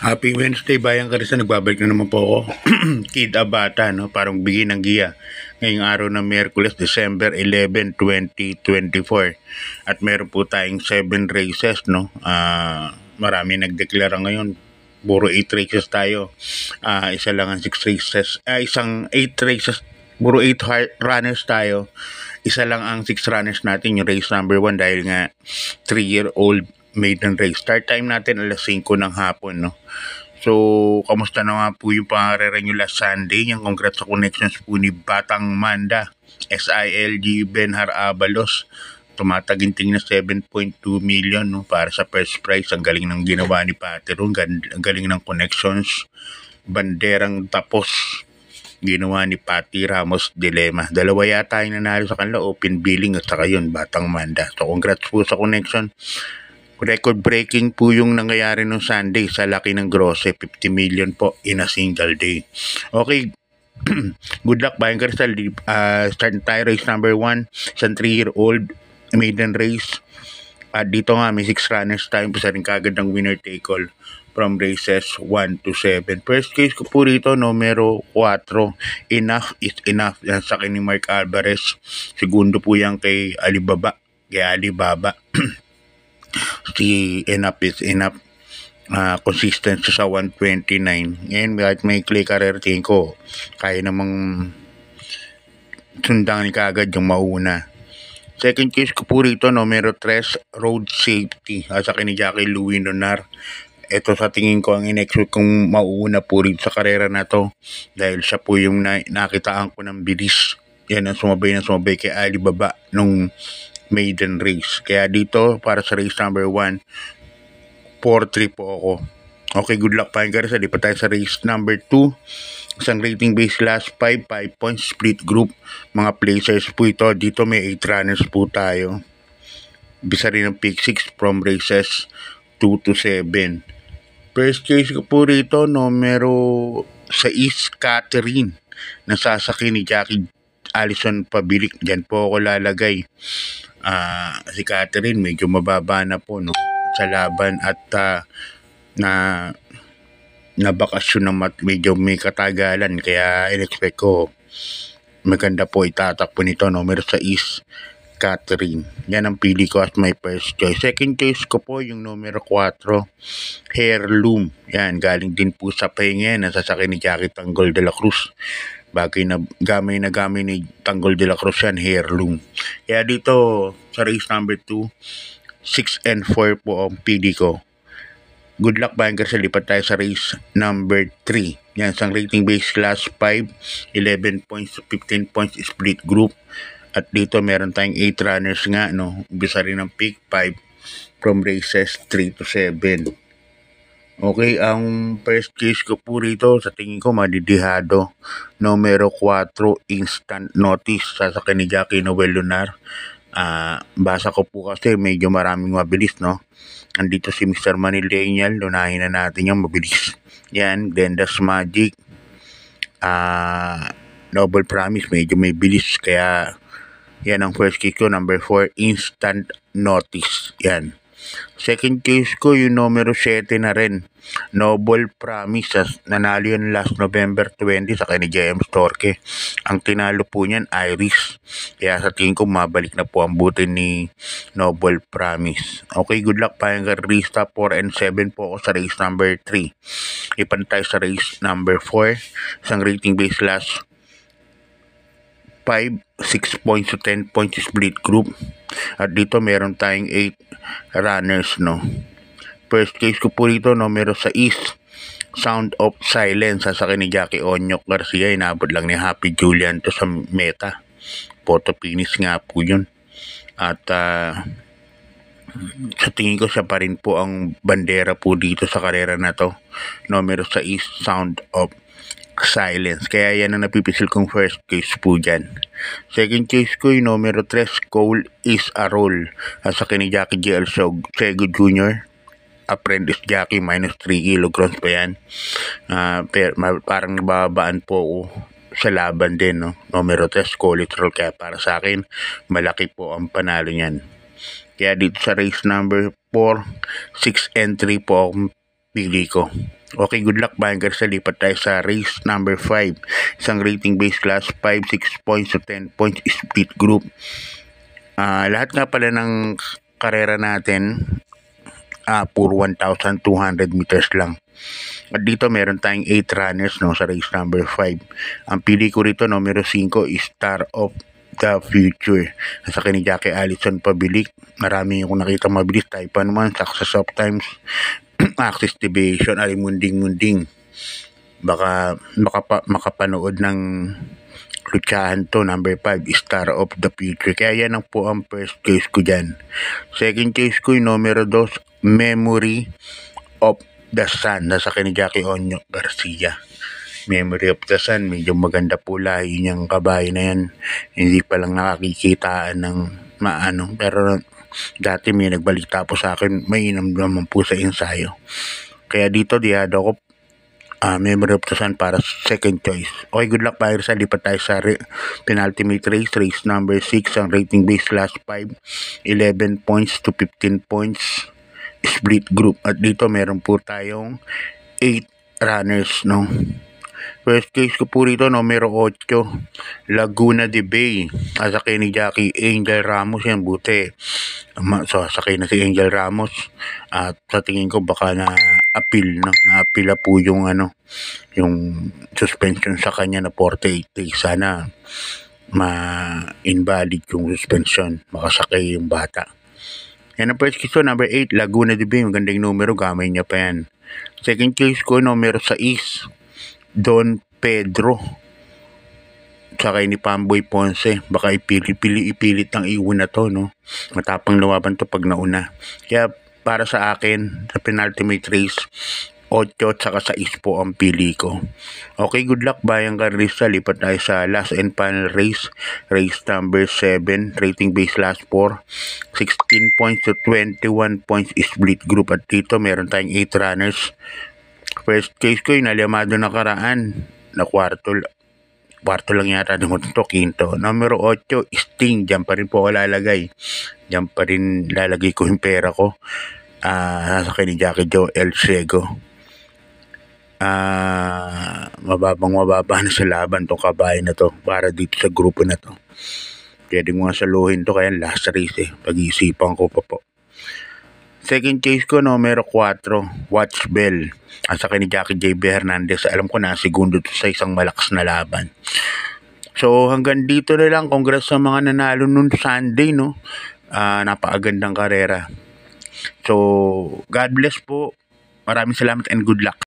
Happy Wednesday, Bayang Karisa. Nagbabalik na naman po ako. Kid Abata, no? Parang bigay ng giya. Ngayong araw ng Miyerkules, December 11, 2024. At meron po tayong 7 races, no? Marami nagdeklara ngayon. Puro 8 races tayo. Isa lang ang 6 races. Isang 8 races. Puro 8 runners tayo. Isa lang ang 6 runners natin, yung race number 1 dahil nga 3-year-old maiden race. Start time natin alas 5 ng hapon, no? So, kamusta na nga po yung pangarera nyo last Sunday? Yung congrats sa connections po ni Batang Manda, SILG Benhar Abalos. Tumataginting na 7.2 million, no, para sa first prize. Ang galing ng ginawa ni Patero. Ang galing ng connections. Banderang tapos ginawa ni Patty Ramos Dilema. Dalawa yata yung nanalo sa kanila, open billing at saka yun, Batang Manda. So, congrats po sa connection. Record breaking po yung nangyayari nung Sunday sa laki ng grosse, 50 million po in a single day. Okay, good luck Bayang Crystal. Start tayo race number 1, isang 3-year-old maiden race. At dito nga may 6 runners tayo, isa rin kagad ng winner take all from races 1 to 7. First case ko po rito, numero 4, Enough is Enough. Yan sa akin ni Mark Alvarez. Segundo po yan kay Alibaba. Si Enough is Enough, consistent sa 129. Ngayon, kahit may clay career tingin ko, kaya namang sundang ni kagad yung mauna. Second case ko po rito, numero 3, Road Safety. Sa akin ni Jackie Louie Nonar. Ito sa tingin ko ang in-expect kong mauuna po rito sa karera na to. Dahil siya po yung nakitaan ko ng bilis. Yan ang sumabay kay Alibaba nung maiden race. Kaya dito, para sa race number 1, 4-3 po ako. Okay, good luck Bayang Karisa. Lipat tayo sa race number 2. Isang rating base last 5 points split group. Mga placers po ito. Dito may 8 runners po tayo. Bisa rin ng pick 6 from races 2 to 7. First case ko po rito, numero 6, Catherine. Nasasaki ni Jackie Allison Pabilik. Diyan po ako lalagay. Si Catherine medyo mababa na po, no, sa laban at na bakasyon ng medyo may katagalan, kaya in-expect ko maganda po itatakbo nito. Numero 6, Catherine. Yan ang pili ko as my first choice. Second choice ko po yung numero 4, Heirloom. Yan, galing din po sa pahinga. Nasasakay ni Jackie Tanggol de la Cruz. Bagay na gamay ni Tanggol de la Cruz yan, Heirloom. Kaya dito sa race number 2, 6 and 4 po ang pili ko. Good luck Bayang Karisa. Lipat tayo sa race number 3. Yan, isang rating base class 5, 11 points, 15 points split group. At dito meron tayong 8 runners nga, no. Umpisa rin ng pick 5 from races 3 to 7. Okay, ang first case ko po rito, sa tingin ko madidihado. Numero 4, Instant Notice. Sasakyan ni Jackie Noel Lunar. Basa ko po kasi medyo maraming mabilis, no. Andito si Mr. Manilenial, lunahin na natin yung mabilis. Yan, Glenda's Magic. Noble Promise, medyo may bilis. Kaya yan ang first case ko, number 4, Instant Notice. Yan. Second case ko, yung numero 7 na rin, Noble Promise. Nanalo yun last November 20 sa kani JM Storke. Ang tinalo po niyan, Iris. Kaya sa tingin ko, mabalik na po ang buti ni Noble Promise. Okay, good luck Bayang Karisa. 4 and 7 po ako sa race number 3. Ipantay sa race number 4. Isang rating base last 5, 6 points to 10 points split group. At dito meron tayong 8 runners, no. First case ko po rito, numero 6, Sound of Silence. Sasakyan ni Jackie Onyok Garcia. Inabot lang ni Happy Julian to sa meta. Photo finish nga po yun. At sa tingin ko siya pa rin po ang bandera po dito sa karera na to. Numero 6, Sound of Silence. Kaya yan ang napipisil kong first case po dyan. Second case ko yung numero 3, Cole is a Roll. Sa ni Jackie GL Sego Jr. Apprentice Jackie, minus 3 kilograms pa yan. Parang nababaan po ako sa laban din, no. Numero 3, Cole is a Roll. Kaya para sa akin, malaki po ang panalo niyan. Kaya dito sa race number 4, 6 and 3 po akong pili ko. Okay, good luck Bayang Garcia. Lipat tayo sa race number 5. Isang rating base class 5, 6 points to 10 points split group. Lahat nga pala ng karera natin puro 1,200 meters lang. At dito meron tayong 8 runners no, sa race number 5. Ang pili ko rito, numero 5 is Star of the Future. Sa akin ni Jackie Allison Pabilik. Marami yung nakita mabilis. Tayo pa naman, Success of Times, Access Deviation, Munding. Baka makapanood ng Luchahan to, number 5, Star of the Future. Kaya yan ang po ang first choice ko dyan. Second choice ko yung numero 2, Memory of the Sun. Nasa akin ni Jackie Onyo Garcia. Memory of the Sun, medyo maganda po lahi niyang kabayo na yan. Hindi pa lang nakakikitaan ng maano. Pero dati may nagbalita po sa akin, may inam naman po sa ensayo. Kaya dito diyado ko Memory of the Sun para second choice. Okay, good luck Bayang Garcia. Lipat tayo sa penultimate race number 6. Ang rating base class 5, 11 points to 15 points split group. At dito meron po tayong 8 runners, no. First case ko po rito, numero 8, Laguna de Bay. Asakay ni Jackie Angel Ramos yan, buti. So, sakay na si Angel Ramos. At sa tingin ko baka na-appeal, no? Na-appeal po yung yung suspension sa kanya na 48 days. Sana ma-invalid yung suspension. Makasakay yung bata. Yan ang first case ko, number 8, Laguna de Bay. Magandang numero, gamay niya pa yan. Second case ko, numero 6, Don Pedro. Sakay ni Pamboy Ponce. Baka ipilit ng iwan na to, no? Matapang lumaban to pag nauna. Kaya para sa akin, sa penultimate race, 8 at saka 6 po ang pili ko. Okay, good luck Bayang Garcia. Lipat tayo sa last and final race number 7, rating base last 4, 16 points to 21 points split group. At dito meron tayong 8 runners. First case ko yung nalimado na karaan na kwarto lang yata ng to, quinto. Numero 8, Sting. Diyan pa rin po ako lalagay. Diyan pa rin lalagay ko yung pera ko. Sasakay ni Jackie Joe El Ciego. Mababa na sa laban tong kabayo na to para dito sa grupo na to. Pwede mo nga saluhin to, kaya last race pag-iisipan ko pa po. Second case ko, numero 4, Watch Bell. Sa akin ni Jackie J.B. Hernandez. Alam ko na, segundo to sa isang malakas na laban. So, hanggang dito na lang. Congrats sa mga nanalo nun Sunday, no? Napakagandang karera. So, God bless po. Maraming salamat and good luck.